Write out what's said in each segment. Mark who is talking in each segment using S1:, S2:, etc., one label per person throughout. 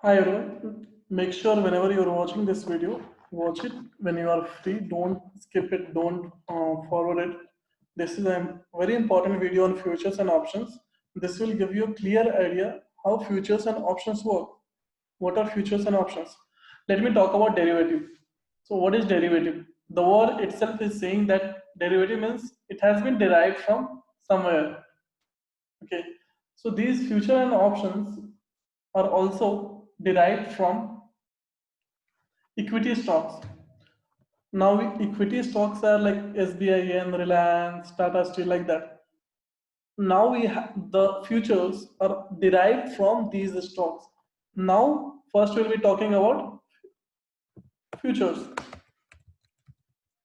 S1: Hi everyone. Make sure whenever you're watching this video, watch it when you are free. Don't skip it. Don't forward it. This is a very important video on futures and options. This will give you a clear idea how futures and options work. What are futures and options? Let me talk about derivative. So what is derivative? The word itself is saying that derivative means it has been derived from somewhere. Okay, so these future and options are also derived from equity stocks. Now, equity stocks are like SBI, Reliance, Tata Steel, like that. Now the futures are derived from these stocks. Now, first we'll be talking about futures.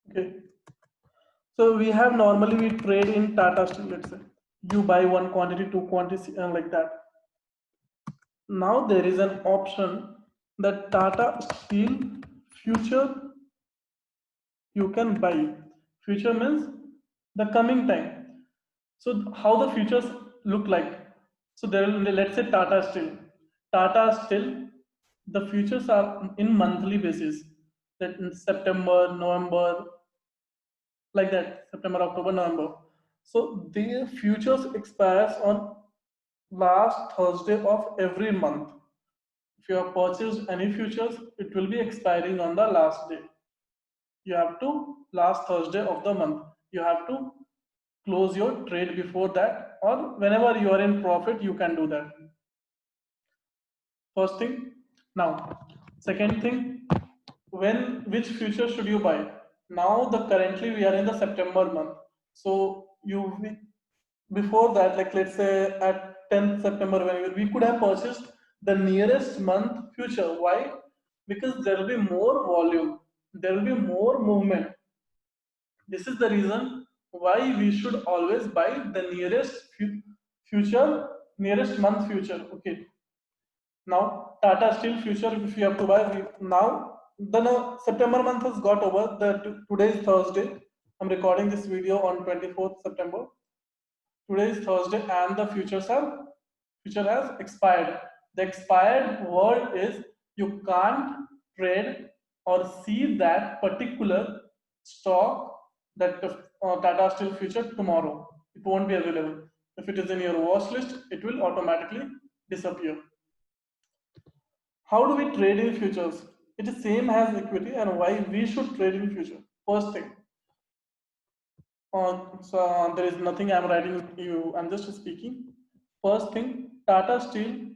S1: Okay, so we have normally we trade in Tata Steel. Let's say you buy one quantity, two quantities, and like that. Now there is an option that Tata Steel future you can buy. Future means the coming time. So how the futures look like? So there will, let's say Tata Steel. Tata Steel, the futures are in monthly basis. That in September, November, like that. September, October, November. So the futures expires on last Thursday of every month. If you have purchased any futures, it will be expiring on the last day. You have to last Thursday of the month. You have to close your trade before that, or whenever you are in profit, you can do that. First thing. Now, second thing, when which future should you buy? Now the currently we are in the September month. So before that, like let's say at 10th September, when we could have purchased the nearest month future. Why? Because there will be more volume, there will be more movement. This is the reason why we should always buy the nearest future, nearest month future. Okay. Now Tata Steel future, if you have to buy now, then September month has got over. Today is Thursday. I'm recording this video on 24th September. Today is Thursday, and the future has expired. The expired word is you can't trade or see that particular stock, that Tata Steel future tomorrow. It won't be available. If it is in your watch list, it will automatically disappear. How do we trade in futures? It is same as equity, and why we should trade in future. First thing, so there is nothing I'm writing you. I'm just speaking. First thing, Tata Steel,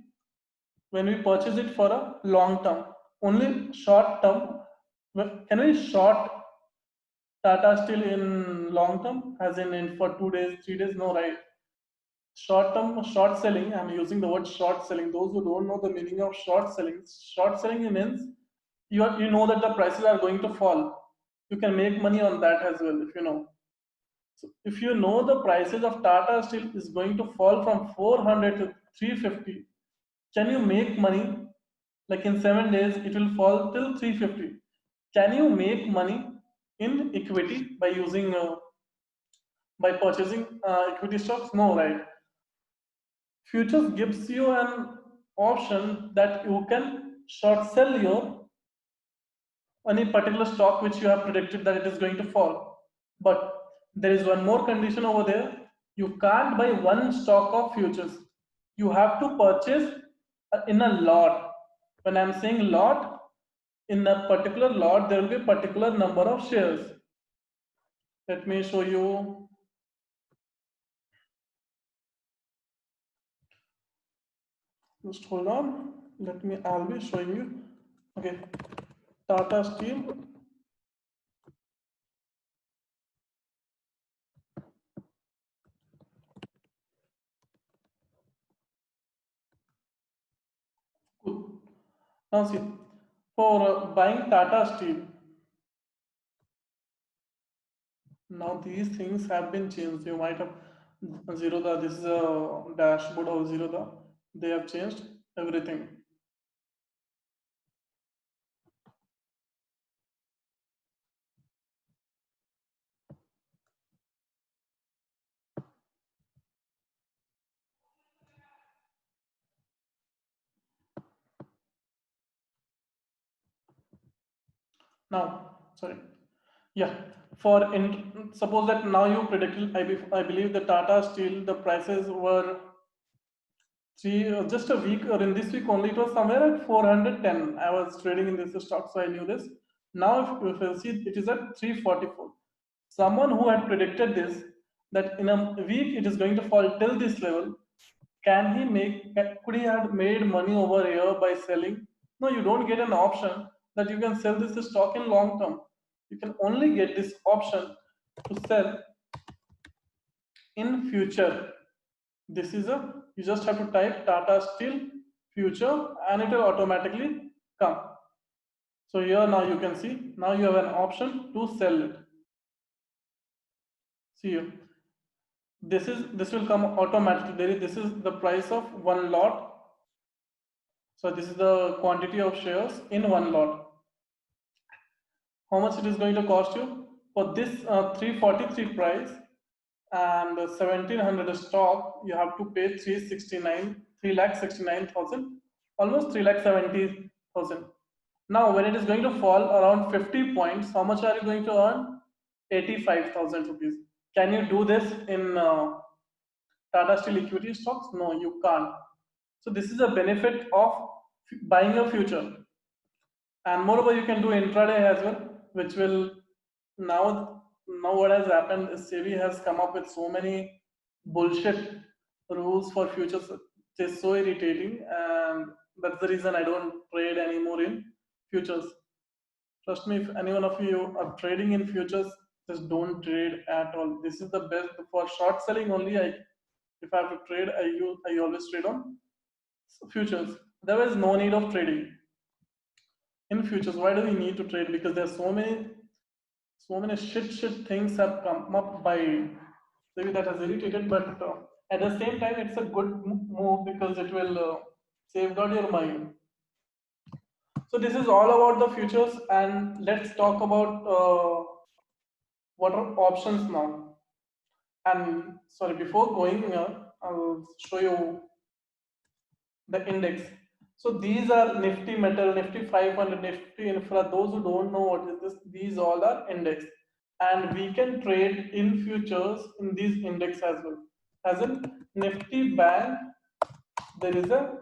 S1: when we purchase it for a long term, only short term. Can we short Tata Steel in long term, as in for 2 days, 3 days? No, right? Short term, short selling. I'm using the word short selling. Those who don't know the meaning of short selling means you know that the prices are going to fall. You can make money on that as well if you know. So if you know the prices of Tata Steel is going to fall from 400 to 350, can you make money? Like in 7 days, it will fall till 350. Can you make money in equity by using by purchasing equity stocks? No, right? Futures gives you an option that you can short sell your any particular stock which you have predicted that it is going to fall. But there is one more condition over there. You can't buy one stock of futures. You have to purchase in a lot. When I'm saying lot, in a particular lot, there will be a particular number of shares. Let me show you. Just hold on. I'll be showing you. Okay. Tata Steel. Good. Now see, for buying Tata Steel, now these things have been changed. You might have Zerodha. This is a dashboard of Zerodha. They have changed everything. Now, sorry. Yeah, suppose that now you predicted, I believe the Tata Steel, the prices were just a week or in this week only, it was somewhere at 410. I was trading in this stock, so I knew this. Now, if you see, it is at 344. Someone who had predicted this, that in a week it is going to fall till this level, could he have made money over here by selling? No, you don't get an option that you can sell this stock in long term. You can only get this option to sell in future. This is a, you just have to type Tata Steel future and it will automatically come. So here now you can see, now you have an option to sell it. See you. This will come automatically. This is the price of one lot. So this is the quantity of shares in one lot. How much it is going to cost you for this 343 price and 1700 stock? You have to pay 3,69,000, almost 3,70,000. Now, when it is going to fall around 50 points, how much are you going to earn? 85,000 rupees. Can you do this in Tata Steel equity stocks? No, you can't. So this is a benefit of buying a future. And moreover, you can do intraday as well, which will now what has happened is SEBI has come up with so many bullshit rules for futures. It's so irritating, and that's the reason I don't trade anymore in futures. Trust me, if any one of you are trading in futures, just don't trade at all. This is the best for short selling only. If I have to trade, I always trade on futures. There is no need of trading in futures. Why do we need to trade? Because there's so many shit things have come up by maybe that has irritated, but at the same time it's a good move because it will safeguard your mind. So this is all about the futures, and let's talk about what are options now. And sorry, before going I'll show you the index. So these are Nifty Metal, Nifty 500, Nifty Infra. Those who don't know what is this, these all are index, and we can trade in futures in these index as well. As in Nifty Bank, there is a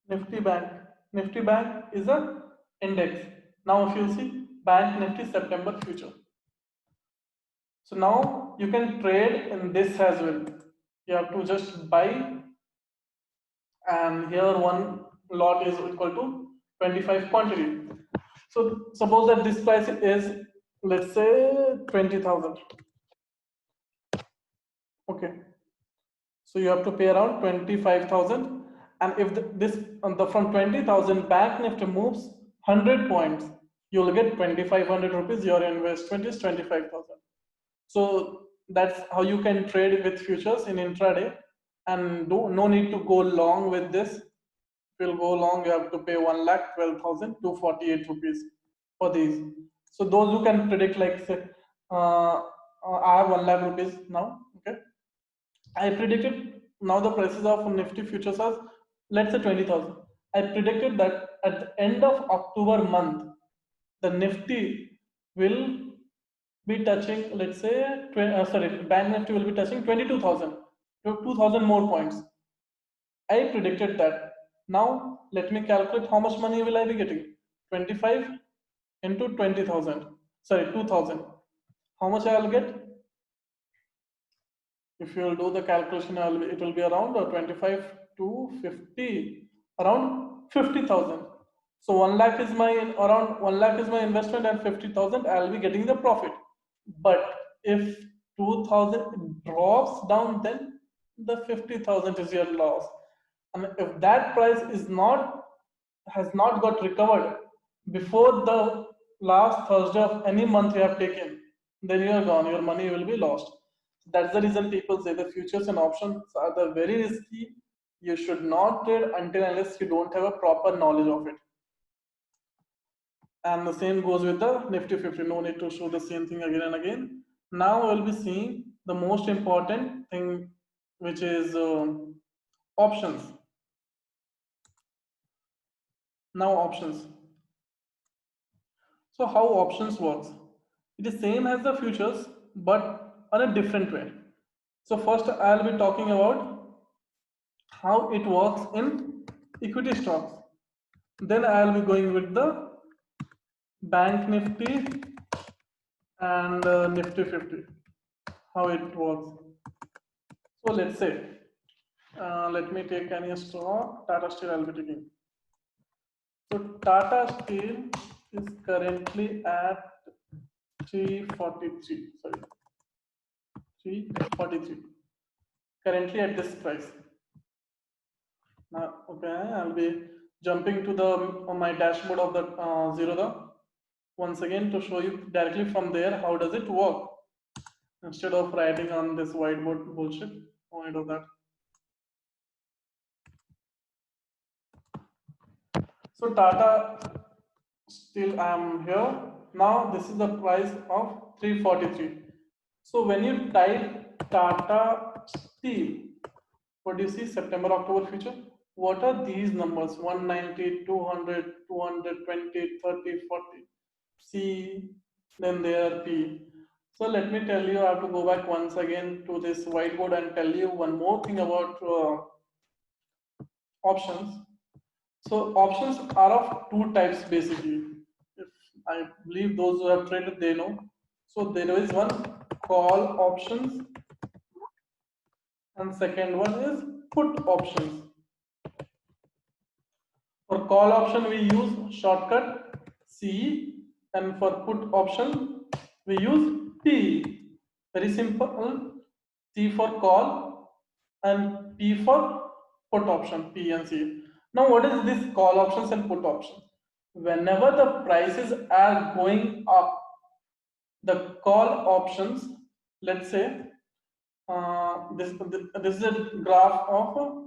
S1: Nifty Bank. Nifty Bank is a index. Now if you see Bank Nifty September future. So now you can trade in this as well. You have to just buy, and here one lot is equal to 25 quantity. So suppose that this price is, let's say, 20,000. Okay. So you have to pay around 25,000, and if this from 20,000 Bank Nifty moves 100 points, you'll get 2,500 rupees. Your investment is 25,000. So that's how you can trade with futures in intraday, and no need to go long with this. If you'll go long, you have to pay 1,12,248 rupees for these. So those who can predict, like say, I have 1 lakh rupees now. Okay, I predicted now the prices of Nifty futures are, let's say, 20,000. I predicted that at the end of October month, the Nifty will be touching, let's say, Bank Nifty will be touching 22,000, 2,000 more points. I predicted that. Now let me calculate how much money will I be getting. 25 into 20,000. Sorry, 2,000. How much I will get? If you will do the calculation, it will be around 25 to 50, around 50,000. So 1 lakh is my, around 1 lakh is my investment, and 50,000 I'll be getting the profit. But if 2,000 drops down, then the 50,000 is your loss. And if that price has not got recovered before the last Thursday of any month you have taken, then you are gone. Your money will be lost. That's the reason people say the futures and options are the very risky. You should not trade until unless you don't have a proper knowledge of it. And the same goes with the Nifty 50. No need to show the same thing again and again. Now we'll be seeing the most important thing, which is options. Now options. So how options works? It is same as the futures, but on a different way. So first I'll be talking about how it works in equity stocks. Then I'll be going with the Bank Nifty and Nifty 50, how it works. So let's say, let me take any stock, Tata Steel I'll be taking. So Tata Steel is currently at 343, sorry, 343, currently at this price. Now, okay, I'll be jumping to the my dashboard of the Zerodha once again to show you directly from there how does it work instead of writing on this whiteboard bullshit. I do that. So Tata Steel, I'm here. Now this is the price of 343. So when you type Tata Steel, what do you see? September, October future. What are these numbers? 190, 200, 220, 30, 40. C, then there P. So let me tell you, I have to go back once again to this whiteboard and tell you one more thing about options. So options are of two types basically. If I believe those who have traded, they know. So there is one call options and second one is put options. For call option we use shortcut C and for put option we use P. Very simple. C for call and P for put option, P and C. Now what is this call options and put options? Whenever the prices are going up, the call options, let's say this is a graph of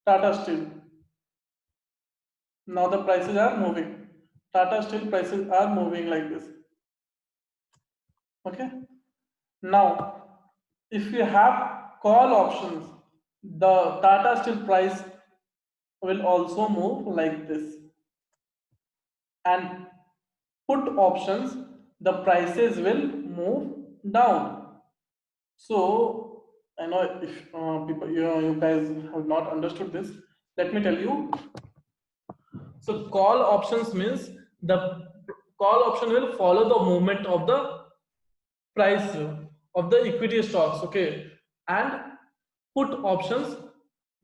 S1: Tata Steel. Now the prices are moving. Tata Steel prices are moving like this. Okay. Now, if you have call options, the Tata Steel price will also move like this. And put options, the prices will move down. So I know if people, you guys have not understood this. Let me tell you. So call options means the call option will follow the movement of the price of the equity stocks, okay, and put options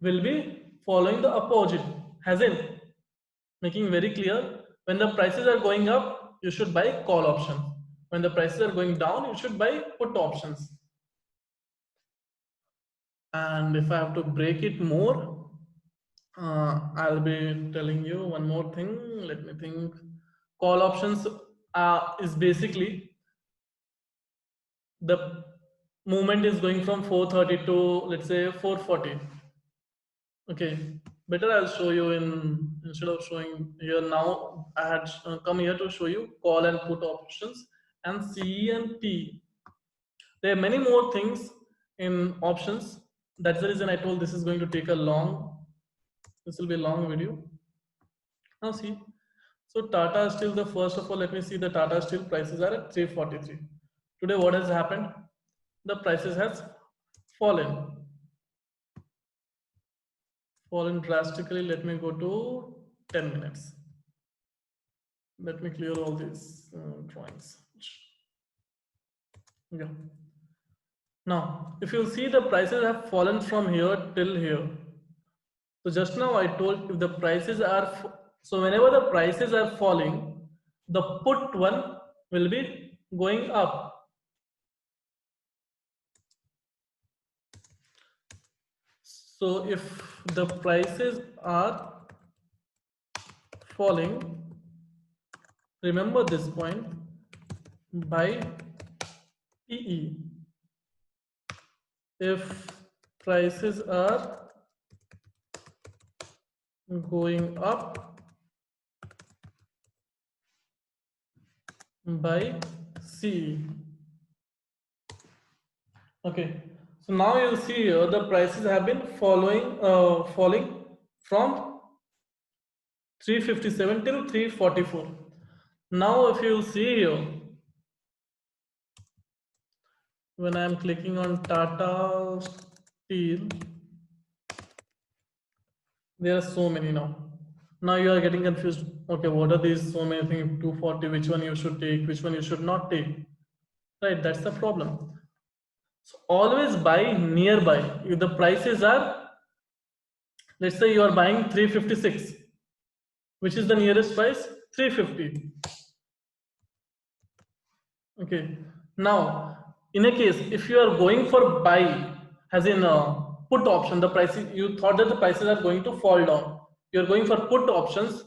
S1: will be following the opposite, as in making very clear, when the prices are going up you should buy call option, when the prices are going down you should buy put options. And if I have to break it more, I'll be telling you one more thing. Let me think. Call options is basically the movement is going from 430 to let's say 440. Okay, better I'll show you in, instead of showing here now, I had come here to show you call and put options and C and P. There are many more things in options. That's the reason I told this is going to take a long, this will be a long video. Now see, so Tata Steel, the first of all, let me see the Tata Steel prices are at 343. Today what has happened? The prices has fallen drastically. Let me go to 10 minutes. Let me clear all these drawings. Yeah. Now, if you see, the prices have fallen from here till here. So just now I told if the prices are, so whenever the prices are falling, the put one will be going up. So if the prices are falling, remember this point, by PE. If prices are going up, by C. Okay, so now you'll see here the prices have been falling from 357 till 344. Now if you see here, when I am clicking on Tata Steel, there are so many now. Now you are getting confused. Okay, what are these so many things? 240, which one you should take, which one you should not take? Right, that's the problem. So always buy nearby. If the prices are, let's say you are buying 356, which is the nearest price? 350. Okay. Now, in a case, if you are going for buy, as in put option, the prices you thought that the prices are going to fall down. You are going for put options,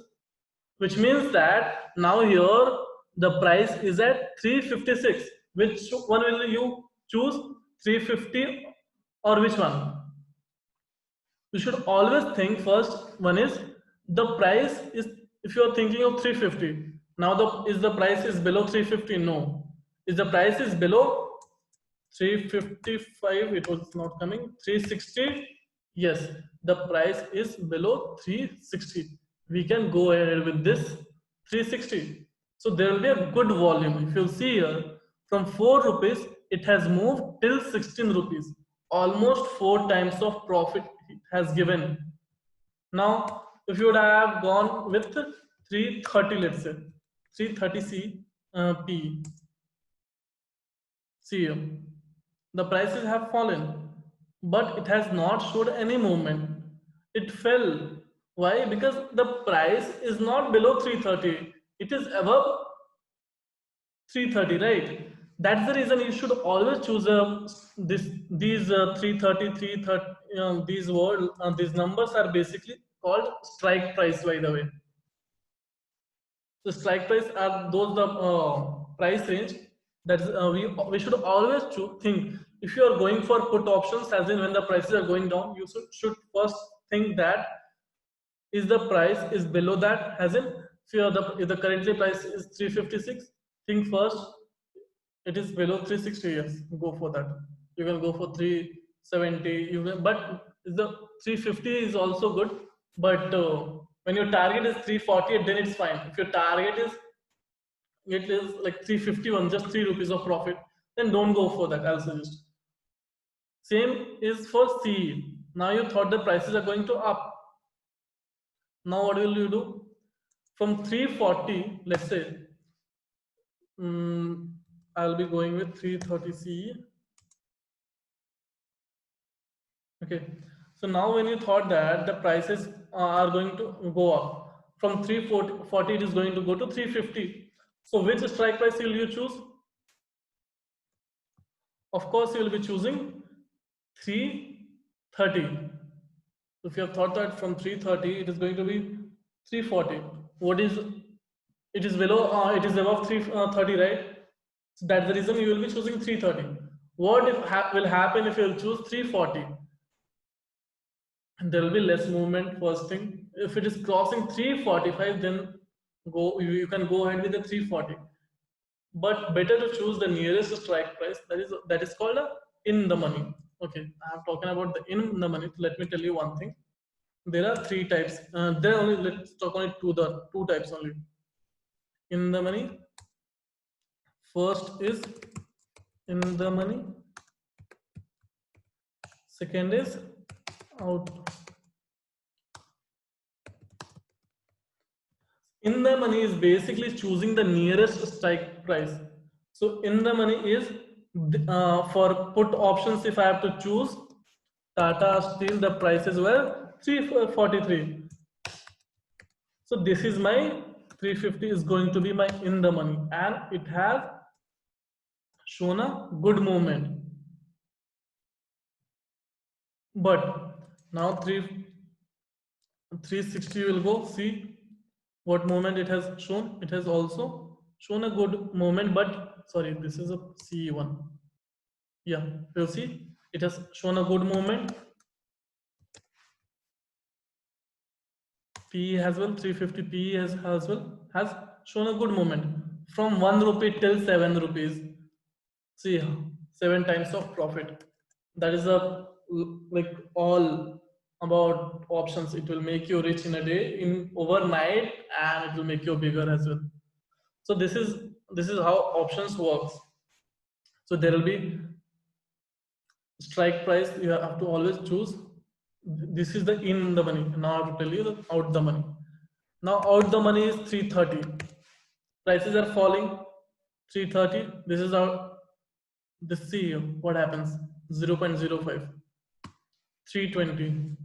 S1: which means that now here the price is at 356. Which one will you choose? 350 or which one? You should always think first. One is the price is, if you are thinking of 350, now the price is below 350? No. Is the price is below 355? It was not coming. 360? Yes, the price is below 360. We can go ahead with this 360. So there will be a good volume. If you see here, from 4 rupees, it has moved till 16 rupees. Almost 4 times of profit it has given. Now, if you would have gone with 330, let's say 330 P, see here, the prices have fallen, but it has not showed any movement. It fell. Why? Because the price is not below 330. It is above 330, right? That's the reason you should always choose these 330, 330. These numbers are basically called strike price, by the way. The strike price are those the price range that we should always think. If you are going for put options, as in when the prices are going down, you should first think that is the price is below that, as in if the currently price is 356, think first it is below 360, yes, go for that. You can go for 370, you can, but the 350 is also good, but when your target is 348, then it's fine. If your target is it is like 351, just 3 rupees of profit, then don't go for that, I'll suggest. Same is for C. Now you thought the prices are going to up. Now what will you do? From 340, let's say, I'll be going with 330 CE. Okay, so now when you thought that the prices are going to go up from 340, it is going to go to 350. So which strike price will you choose? Of course, you will be choosing 330. If you have thought that from 330, it is going to be 340. What is it is below? It is above 330, right? So that's the reason you will be choosing 330. What if will happen if you will choose 340? There will be less movement. First thing, if it is crossing 345, then you can go ahead with the 340. But better to choose the nearest strike price. That is called a in the money. Okay, I am talking about the in the money. Let me tell you one thing. There are 3 types. There only let's talk only two types only. In the money. First is in the money. Second is out. In the money is basically choosing the nearest strike price. So in the money is for put options. If I have to choose Tata Steel, the prices were 343. So this is my 350 is going to be my in the money, and it has shown a good movement. But now 360 will go, see what movement it has shown. It has also shown a good movement, but sorry, this is a CE1. Yeah, you'll see it has shown a good movement. PE as well, 350 PE as well has shown a good movement from 1 rupee till 7 rupees. See, 7 times of profit. That is a like all about options. It will make you rich in a day, in overnight, and it will make you bigger as well. So this is how options works. So there will be strike price. You have to always choose. This is the in the money. Now I have to tell you the out the money. Now out the money is 330. Prices are falling. 330. This is our the CEO. What happens? 0.05. 320.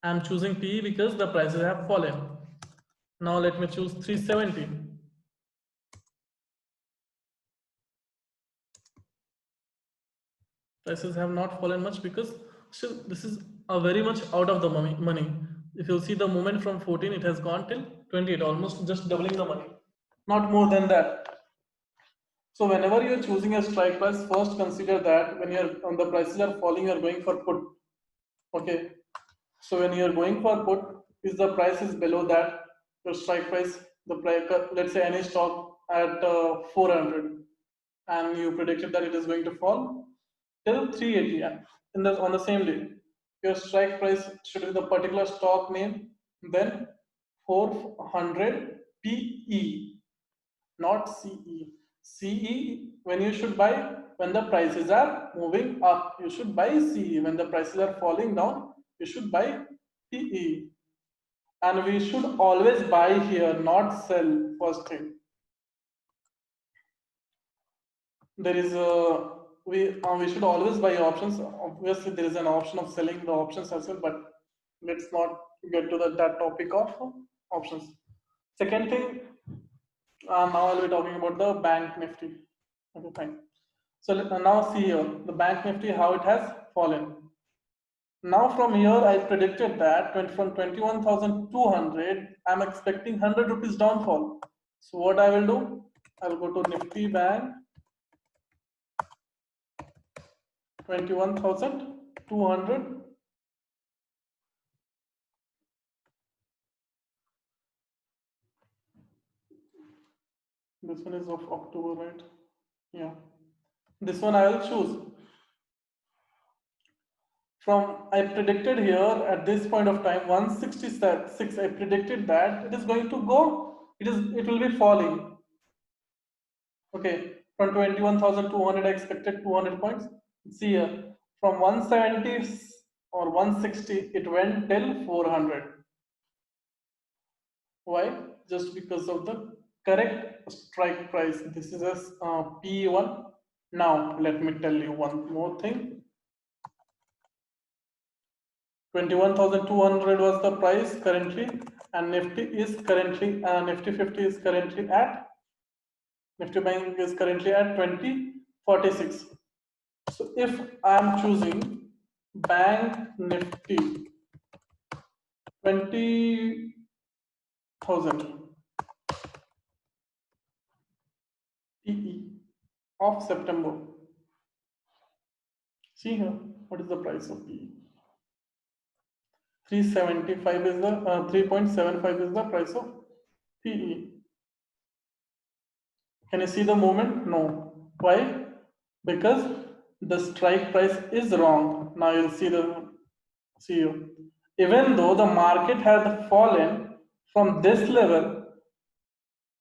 S1: I'm choosing PE because the prices have fallen. Now let me choose 370. Prices have not fallen much because still this is a very much out of the money. If you'll see the movement from 14, it has gone till 28, almost just doubling the money. Not more than that. So whenever you're choosing a strike price, first consider that when the prices are falling, you're going for put. Okay. So when you're going for put, if the price is below that, your strike price, the price, let's say any stock at 400, and you predicted that it is going to fall till 380 on the same day. Your strike price should be the particular stock name, then 400 PE, not CE. CE when you should buy when the prices are moving up, you should buy CE. When the prices are falling down, you should buy PE. And we should always buy here, not sell. First thing. There is a we should always buy options. Obviously, there is an option of selling the options as well, but let's not get to that topic of options. Second thing, now I'll be talking about the bank nifty. Okay, fine. So now see here the bank nifty how it has fallen. Now from here I predicted that from 21,200 I'm expecting 100 rupees downfall. So what I will do? I will go to Nifty Bank 21,200. This one is of October, right? Yeah. This one I will choose. From I predicted here at this point of time 166. I predicted that it is going to go. It will be falling. Okay. From 21,200 I expected 200 points. See here. From 170 or 160 it went till 400. Why? Just because of the correct strike price. This is a P1. Now let me tell you one more thing. 21,200 was the price currently, and Nifty is currently Nifty 50 is currently at Nifty Bank is currently at 2046. So if I am choosing Bank Nifty 20,000 PE of September. See here, what is the price of PE? 375 is the 3.75 is the price of PE. Can you see the movement? No. Why? Because the strike price is wrong. Now you'll see you. Even though the market had fallen from this level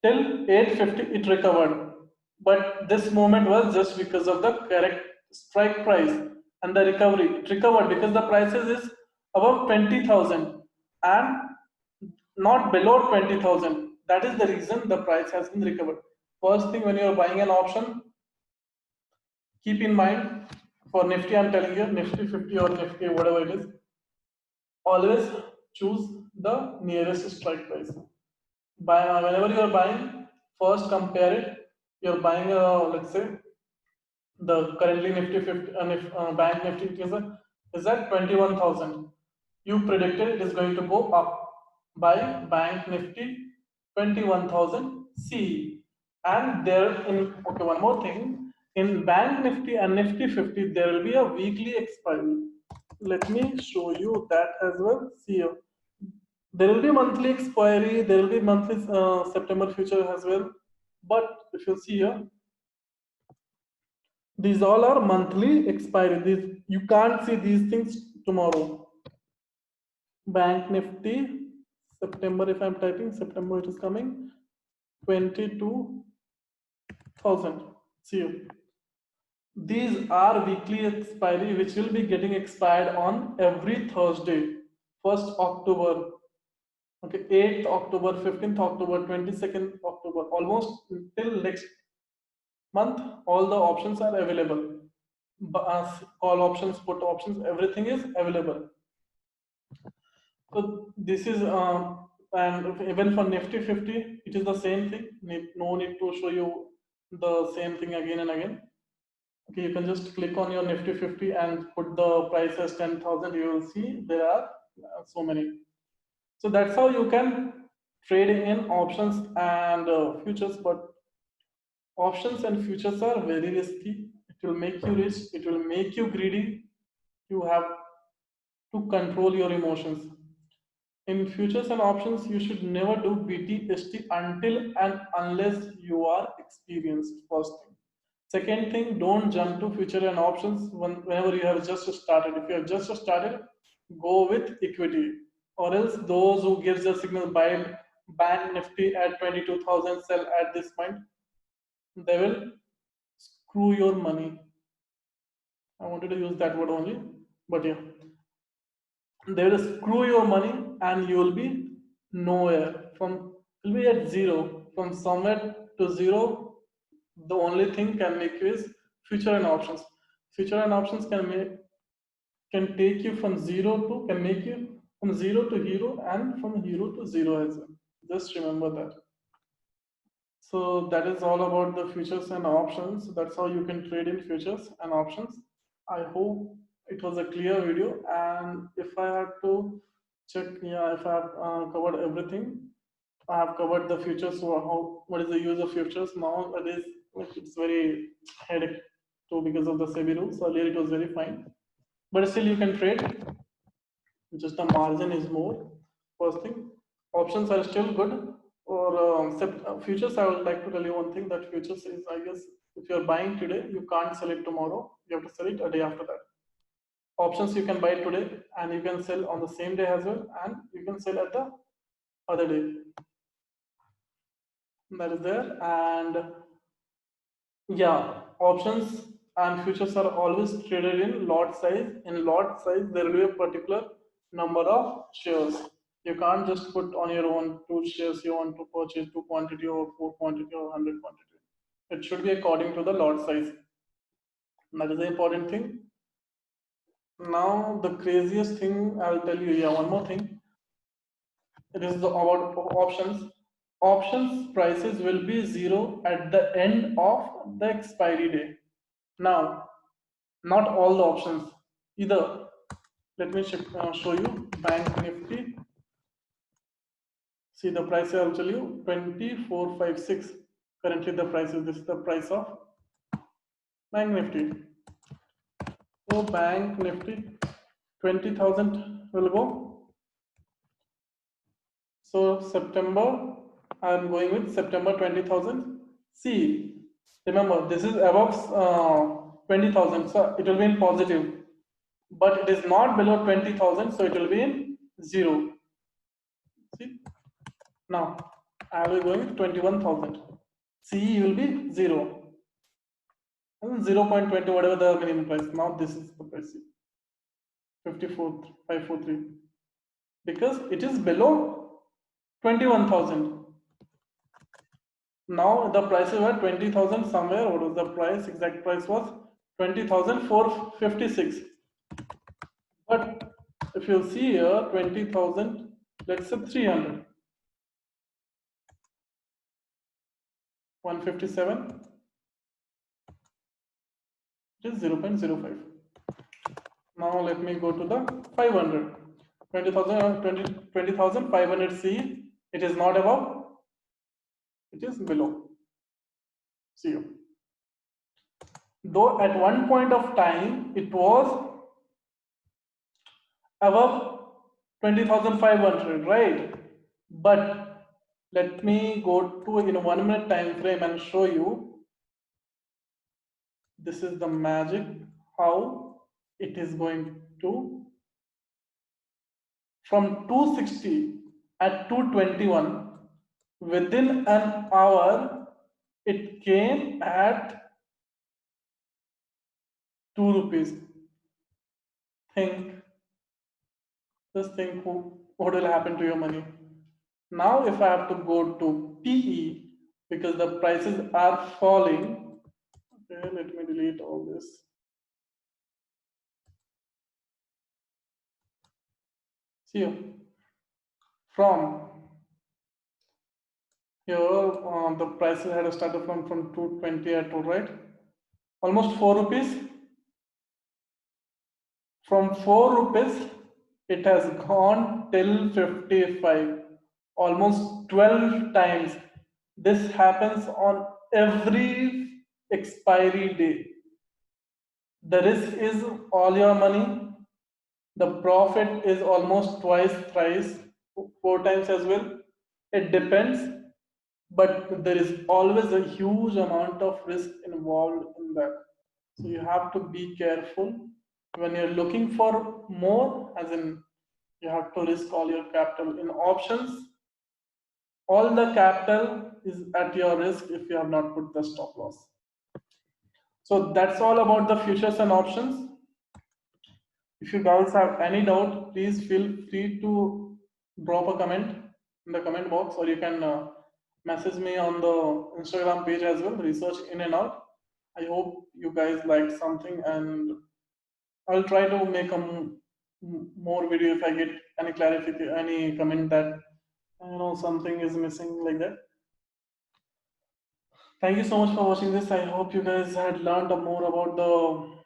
S1: till 850, it recovered. But this movement was just because of the correct strike price and the recovery. It recovered because the prices is above 20,000 and not below 20,000. That is the reason the price has been recovered. First thing, when you are buying an option, keep in mind for Nifty, I'm telling you, Nifty 50 or Nifty, whatever it is, always choose the nearest strike price. Whenever you are buying, first compare it. You're buying, let's say, the currently Nifty 50, Bank Nifty is at 21,000. You predicted it is going to go up by Bank Nifty 21,000 C. And there in okay, one more thing, in Bank Nifty and Nifty 50 there will be a weekly expiry. Let me show you that as well. See here. There will be monthly expiry, there will be monthly September future as well. But if you see here, These all are monthly expiry. These you can't see these things tomorrow. Bank Nifty September, if I'm typing September, it is coming 22,000. See you. These are weekly expiry which will be getting expired on every Thursday. 1st October, okay, 8th October, 15th October, 22nd October, almost till next month. All the options are available. Call options, put options, everything is available. So this is and even for Nifty 50, it is the same thing. No need to show you the same thing again and again. Okay, you can just click on your Nifty 50 and put the price as 10,000. You will see there are so many. So that's how you can trade in options and futures. But options and futures are very risky. It will make you rich. It will make you greedy. You have to control your emotions. In futures and options, you should never do BTST until and unless you are experienced. First thing. Second thing, don't jump to future and options whenever you have just started. If you have just started, go with equity. Or else those who gives the signal buy Bank Nifty at 22,000, sell at this point, they will screw your money. I wanted to use that word only, but yeah, they will screw your money and you will be nowhere. From will be at zero. From somewhere to zero, the only thing can make you is future and options. Future and options can take you from zero to can make you from zero to hero and from hero to zero as well. Just remember that. So that is all about the futures and options. That's how you can trade in futures and options. I hope it was a clear video. And if I had to check, yeah, if I have covered everything, I have covered the futures. So how what is the use of futures now? It is like it's very headache too because of the SEBI rules. Earlier it was very fine, but still you can trade. Just the margin is more. First thing, options are still good. Or futures, I would like to tell you one thing that futures is, I guess, if you're buying today, you can't sell it tomorrow. You have to sell it a day after that. Options you can buy today and you can sell on the same day as well, and you can sell at the other day. That is there. And yeah, options and futures are always traded in lot size. In lot size, there will be a particular number of shares. You can't just put on your own 2 shares you want to purchase, 2 quantity or 4 quantity or 100 quantity. It should be according to the lot size. That is the important thing. Now, the craziest thing I'll tell you, yeah, one more thing. It is about options. Options prices will be zero at the end of the expiry day. Now, not all the options either. Let me show you Bank Nifty. See the price I'll tell you 2456. Currently the price is this is the price of Bank Nifty. So Bank Nifty 20,000 will go. So September, I'm going with September 20,000. See, remember this is above 20,000, so it will be in positive, but it is not below 20,000, so it will be in zero. See, now I will be going with 21,000. CE will be zero. And 0.20, whatever the minimum price. Now this is the price 54,543 because it is below 21,000. Now the prices were 20,000 somewhere. What was the price? Exact price was 20,456. But if you see here 20,000, let's say 300. 157. It is 0.05. Now let me go to the 500. 20,500 C. It is not above. It is below. See you. Though at one point of time it was above 20,500, right? But let me go to in a 1 minute time frame and show you this is the magic how it is going to, from 260 at 221, within an hour it came at 2 rupees. Think, just think what will happen to your money. Now if I have to go to PE, because the prices are falling, okay, let me delete all this. See here, from here the prices had started from 220 I told, right? Almost 4 rupees. From 4 rupees it has gone till 55, almost 12 times. This happens on every expiry day. The risk is all your money. The profit is almost twice, thrice, 4 times as well. It depends, but there is always a huge amount of risk involved in that. So you have to be careful when you're looking for more, as in you have to risk all your capital in options. All the capital is at your risk if you have not put the stop loss. So that's all about the futures and options. If you guys have any doubt, please feel free to drop a comment in the comment box, or you can message me on the Instagram page as well, research in and out. I hope you guys liked something, and I'll try to make a more video if I get any clarification, any comment that something is missing like that. Thank you so much for watching this. I hope you guys had learned more about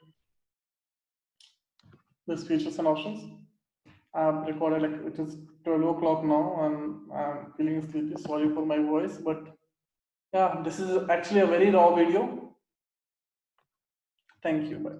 S1: this features and options. I've recorded, like, it is 12 o'clock now and I'm feeling sleepy. Sorry for my voice, but yeah, this is actually a very raw video. Thank you. Bye.